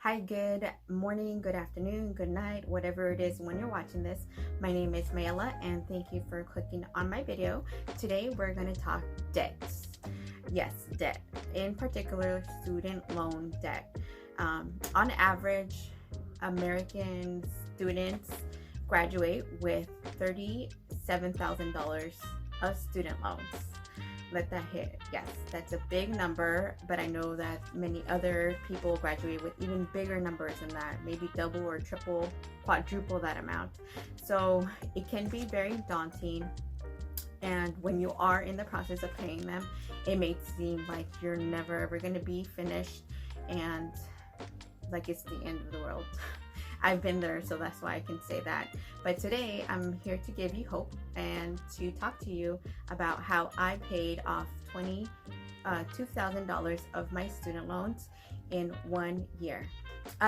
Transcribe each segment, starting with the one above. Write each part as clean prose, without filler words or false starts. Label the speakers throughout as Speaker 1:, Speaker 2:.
Speaker 1: Hi, good morning, good afternoon, good night, whatever it is when you're watching this. My name is Mayela and thank you for clicking on my video. Today we're going to talk debts. Yes, debt. In particular, student loan debt. On average, American students graduate with $37,000 of student loans. Let that hit. Yes, that's a big number, but I know that many other people graduate with even bigger numbers than that, maybe double or triple, quadruple that amount. So it can be very daunting, and when you are in the process of paying them, it may seem like you're never ever going to be finished and like it's the end of the world. I've been there, so that's why I can say that. But today I'm here to give you hope and to talk to you about how I paid off $2,000 of my student loans in 1 year.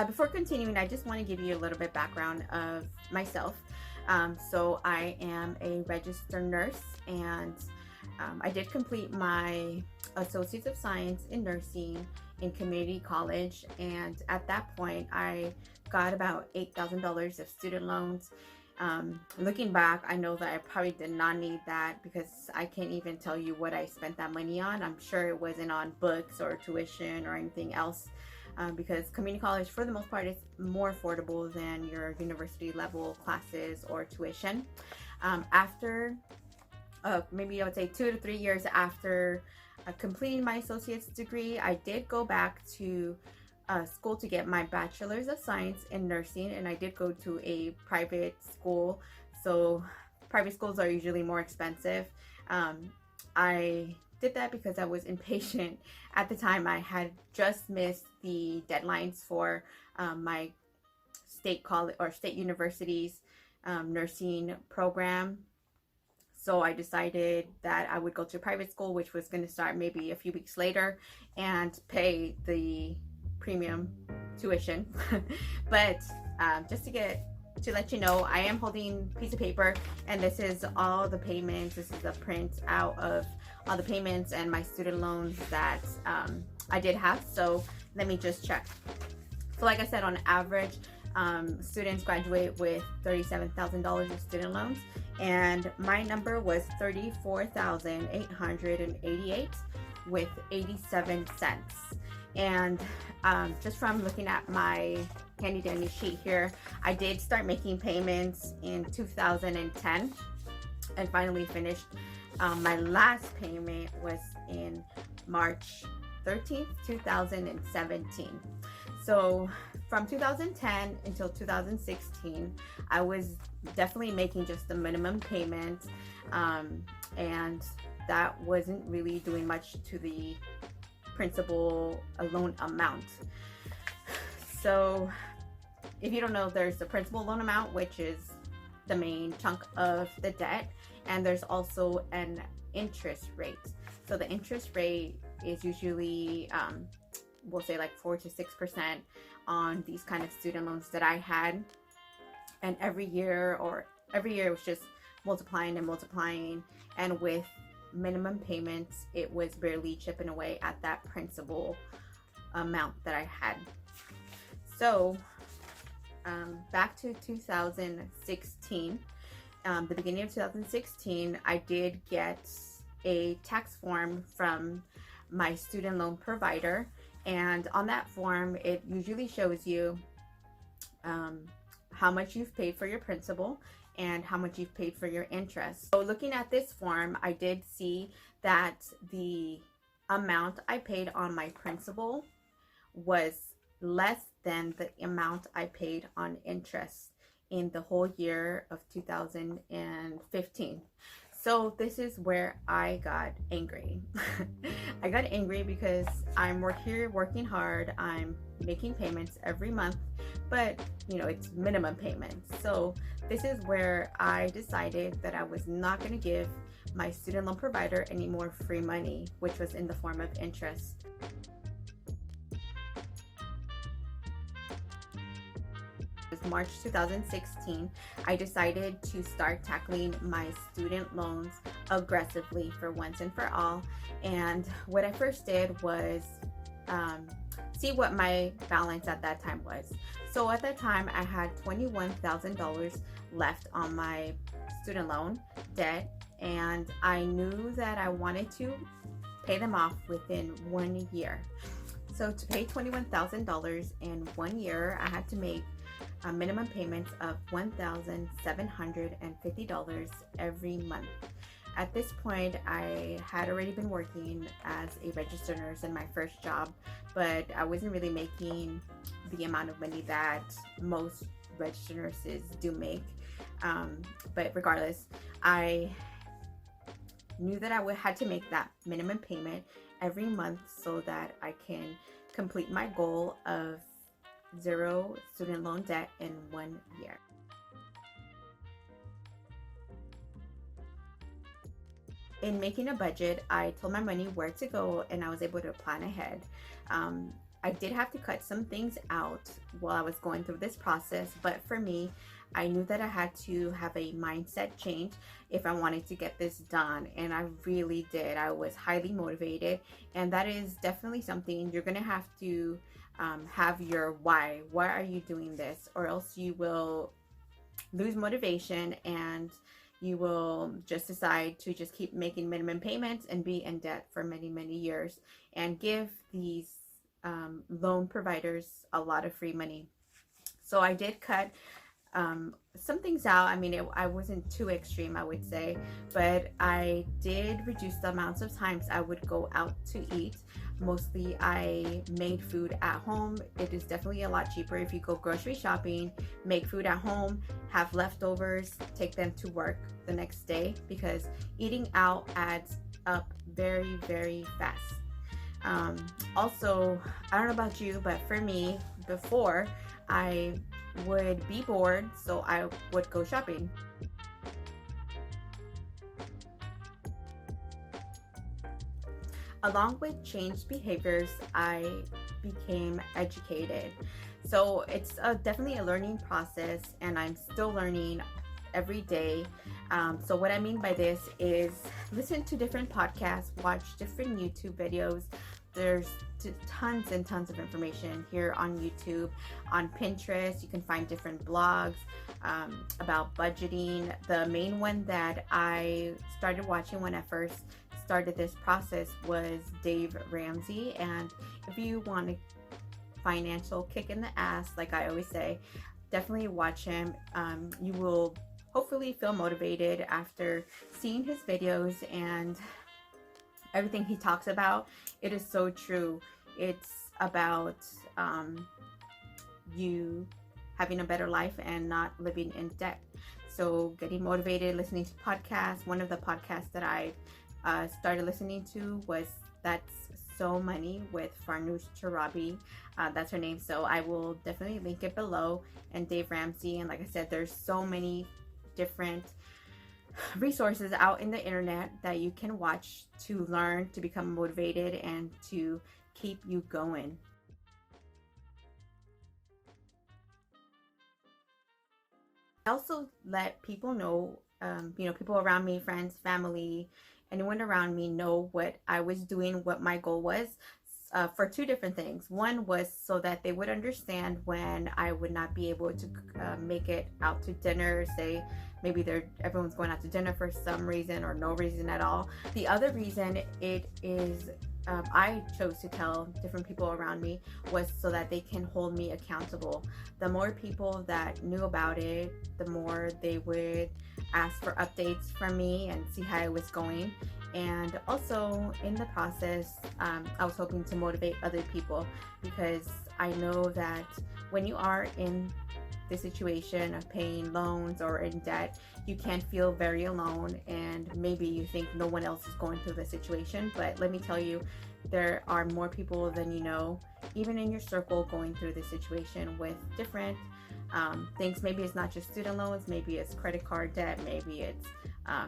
Speaker 1: Before continuing, I just want to give you a little bit background of myself. So I am a registered nurse, and I did complete my Associates of Science in Nursing in community college, and at that point I got about $8,000 of student loans. Looking back, I know that I probably did not need that because I can't even tell you what I spent that money on. I'm sure it wasn't on books or tuition or anything else, because community college for the most part is more affordable than your university level classes or tuition. After maybe I would say 2 to 3 years after completing my associate's degree, I did go back to school to get my bachelor's of science in nursing, and I did go to a private school. So private schools are usually more expensive. I did that because I was impatient. At the time, I had just missed the deadlines for my state college or state university's nursing program. So I decided that I would go to private school, which was going to start maybe a few weeks later, and pay the premium tuition. But just to let you know, I am holding a piece of paper, and this is all the payments. This is a print out of all the payments and my student loans that I did have. So let me just check. So like I said, on average, students graduate with $37,000 of student loans, and my number was $34,888 with 87 cents. And just from looking at my handy dandy sheet here, I did start making payments in 2010 and finally finished. My last payment was in March 13th, 2017. So from 2010 until 2016, I was definitely making just the minimum payment, and that wasn't really doing much to the principal loan amount. So if you don't know, there's the principal loan amount, which is the main chunk of the debt, and there's also an interest rate. So the interest rate is usually we'll say like 4 to 6% on these kind of student loans that I had, and every year it was just multiplying and multiplying, and with minimum payments it was barely chipping away at that principal amount that I had. So back to 2016, the beginning of 2016, I did get a tax form from my student loan provider, and on that form it usually shows you how much you've paid for your principal and how much you've paid for your interest. So looking at this form, I did see that the amount I paid on my principal was less than the amount I paid on interest in the whole year of 2015. So this is where I got angry. I got angry because I'm here working hard. I'm making payments every month, but it's minimum payments. So this is where I decided that I was not going to give my student loan provider any more free money, which was in the form of interest. March 2016, I decided to start tackling my student loans aggressively for once and for all. And what I first did was see what my balance at that time was. So at that time, I had $21,000 left on my student loan debt, and I knew that I wanted to pay them off within 1 year. So to pay $21,000 in 1 year, I had to make a minimum payments of $1,750 every month. At this point, I had already been working as a registered nurse in my first job, but I wasn't really making the amount of money that most registered nurses do make. But regardless, I knew that I had to make that minimum payment every month so that I can complete my goal of 0 student loan debt in 1 year. In making a budget, I told my money where to go, and I was able to plan ahead. I did have to cut some things out while I was going through this process, but for me, I knew that I had to have a mindset change if I wanted to get this done, and I really did. I was highly motivated, and that is definitely something you're gonna have to have your why. Why are you doing this? Or else you will lose motivation and you will just decide to just keep making minimum payments and be in debt for many, many years and give these loan providers a lot of free money. So I did cut some things out. I mean, I wasn't too extreme, I would say, but I did reduce the amounts of times I would go out to eat. Mostly I made food at home. It is definitely a lot cheaper if you go grocery shopping, make food at home, have leftovers, take them to work the next day, because eating out adds up very, very fast. Also, I don't know about you, but for me, before, I would be bored, so I would go shopping. Along with changed behaviors, I became educated. So it's definitely a learning process, and I'm still learning every day. So what I mean by this is listen to different podcasts, watch different YouTube videos. There's tons and tons of information here on YouTube. On Pinterest, you can find different blogs about budgeting. The main one that I started watching when I first started this process was Dave Ramsey, and if you want a financial kick in the ass, like I always say, definitely watch him. You will hopefully feel motivated after seeing his videos and everything he talks about. It is so true. It's about you having a better life and not living in debt. So getting motivated, listening to podcasts. One of the podcasts that I started listening to was That's So Money with Farnoosh Torabi. That's her name. So I will definitely link it below. And Dave Ramsey. And like I said, there's so many different resources out in the internet that you can watch to learn, to become motivated, and to keep you going. I also let people know, people around me, friends, family, anyone around me, know what I was doing, what my goal was, for two different things. One was so that they would understand when I would not be able to make it out to dinner. Say maybe everyone's going out to dinner for some reason or no reason at all. The other reason it is I chose to tell different people around me was so that they can hold me accountable. The more people that knew about it, the more they would ask for updates from me and see how I was going. And also in the process, I was hoping to motivate other people, because I know that when you are in the situation of paying loans or in debt, you can feel very alone, and maybe you think no one else is going through the situation. But let me tell you, there are more people than you know, even in your circle, going through this situation with different things. Maybe it's not just student loans, maybe it's credit card debt, maybe it's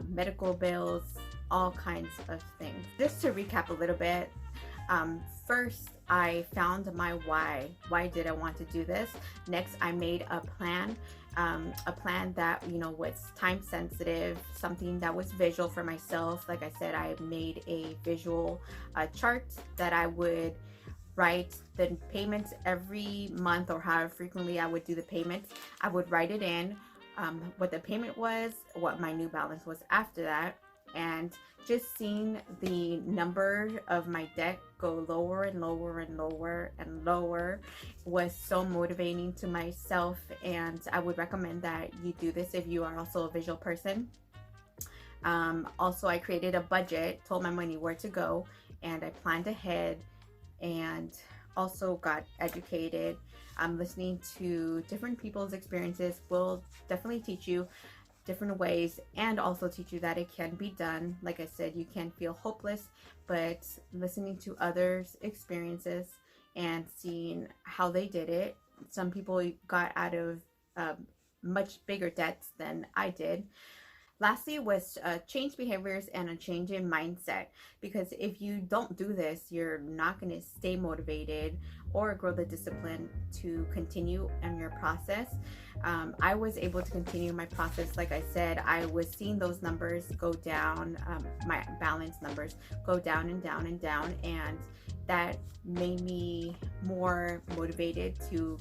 Speaker 1: medical bills, all kinds of things. Just to recap a little bit, first I found my why. Why did I want to do this? Next, I made a plan that was time sensitive, something that was visual for myself. Like I said, I made a visual chart that I would write the payments every month, or however frequently I would do the payments. I would write it in, what the payment was, what my new balance was after that, and just seeing the number of my debt go lower and lower and lower and lower was so motivating to myself. And I would recommend that you do this if you are also a visual person. Also, I created a budget, told my money where to go, and I planned ahead, and also got educated. Listening to different people's experiences will definitely teach you different ways, and also teach you that it can be done. Like I said, you can feel hopeless, but listening to others' experiences and seeing how they did it. Some people got out of much bigger debts than I did. Lastly was change behaviors and a change in mindset, because if you don't do this, you're not going to stay motivated or grow the discipline to continue in your process. I was able to continue my process. Like I said, I was seeing those numbers go down, my balance numbers go down and down and down, and that made me more motivated to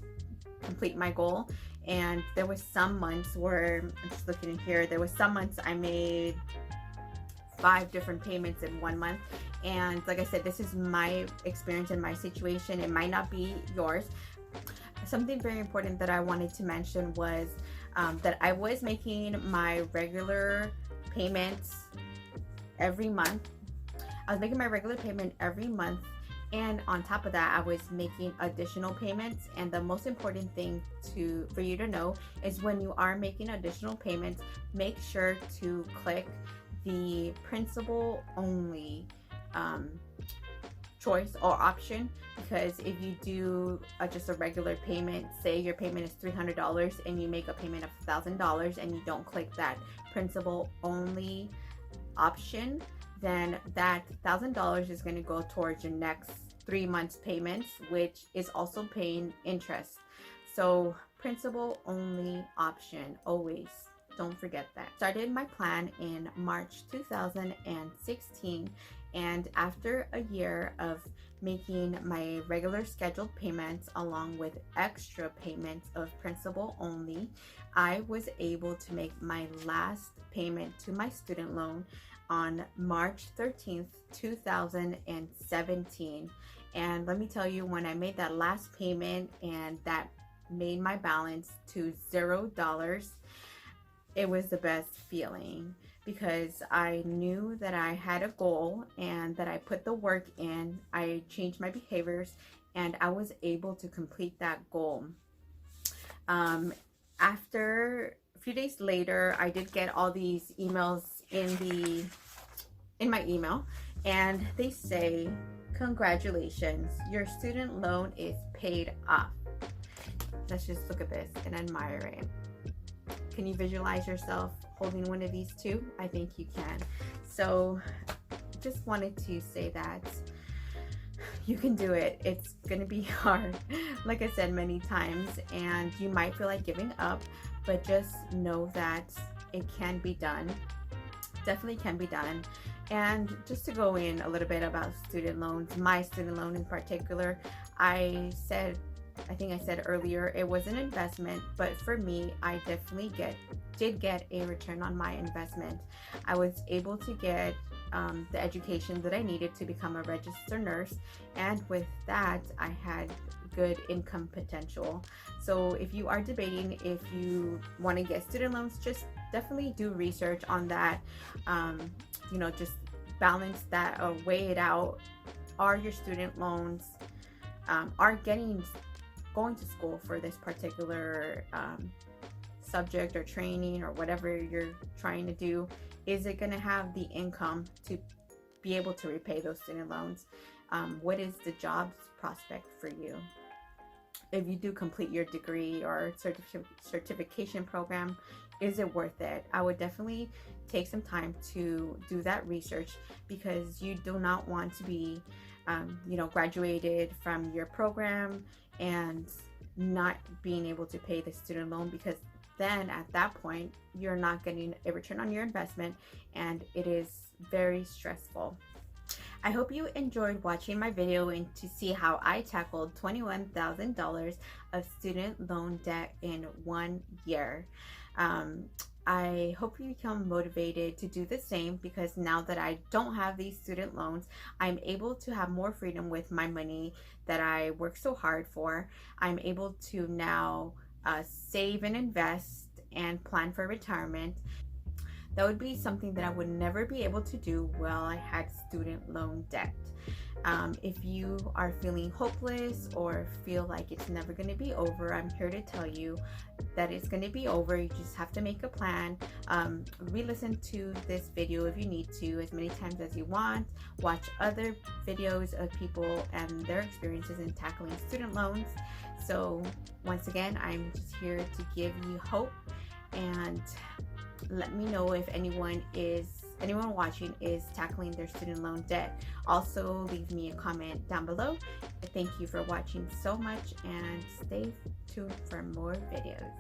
Speaker 1: complete my goal. And there was some months where, I'm just looking in here, there was some months I made 5 different payments in 1 month. And like I said, this is my experience and my situation. It might not be yours. Something very important that I wanted to mention was that I was making my regular payments every month. I was making my regular payment every month, and on top of that, I was making additional payments. And the most important thing for you to know is, when you are making additional payments, make sure to click the principal only choice or option. Because if you do just a regular payment, say your payment is $300 and you make a payment of $1,000 and you don't click that principal only option, then that $1,000 is going to go towards your next 3 months payments, which is also paying interest. So principal only option, always. Don't forget that. Started my plan in March 2016, and after a year of making my regular scheduled payments along with extra payments of principal only, I was able to make my last payment to my student loan on March 13th, 2017. And let me tell you, when I made that last payment and that made my balance to $0, it was the best feeling, because I knew that I had a goal and that I put the work in. I changed my behaviors and I was able to complete that goal. After a few days later, I did get all these emails in my email, and they say, congratulations, your student loan is paid off. Let's just look at this and admire it. Can you visualize yourself holding one of these too? I think you can. So just wanted to say that you can do it. It's gonna be hard, like I said many times, and you might feel like giving up, but just know that it can be done. Definitely can be done. And just to go in a little bit about student loans, my student loan in particular, I think I said earlier, it was an investment, but for me, I definitely did get a return on my investment. I was able to get the education that I needed to become a registered nurse, and with that, I had good income potential. So if you are debating if you want to get student loans, just definitely do research on that. Just balance that or weigh it out. Are your student loans going to school for this particular subject or training or whatever you're trying to do? Is it going to have the income to be able to repay those student loans? What is the jobs prospect for you? If you do complete your degree or certification program, is it worth it? I would definitely take some time to do that research, because you do not want to be graduated from your program and not being able to pay the student loan, because then at that point you're not getting a return on your investment, and it is very stressful. I hope you enjoyed watching my video and to see how I tackled $21,000 of student loan debt in 1 year. I hope you become motivated to do the same, because now that I don't have these student loans, I'm able to have more freedom with my money that I work so hard for. I'm able to now save and invest and plan for retirement. That would be something that I would never be able to do while I had student loan debt. If you are feeling hopeless or feel like it's never going to be over, I'm here to tell you that it's going to be over. You just have to make a plan. Re-listen to this video if you need to as many times as you want. Watch other videos of people and their experiences in tackling student loans. So once again, I'm just here to give you hope, and let me know if anyone watching is tackling their student loan debt. Also, leave me a comment down below. Thank you for watching so much, and stay tuned for more videos.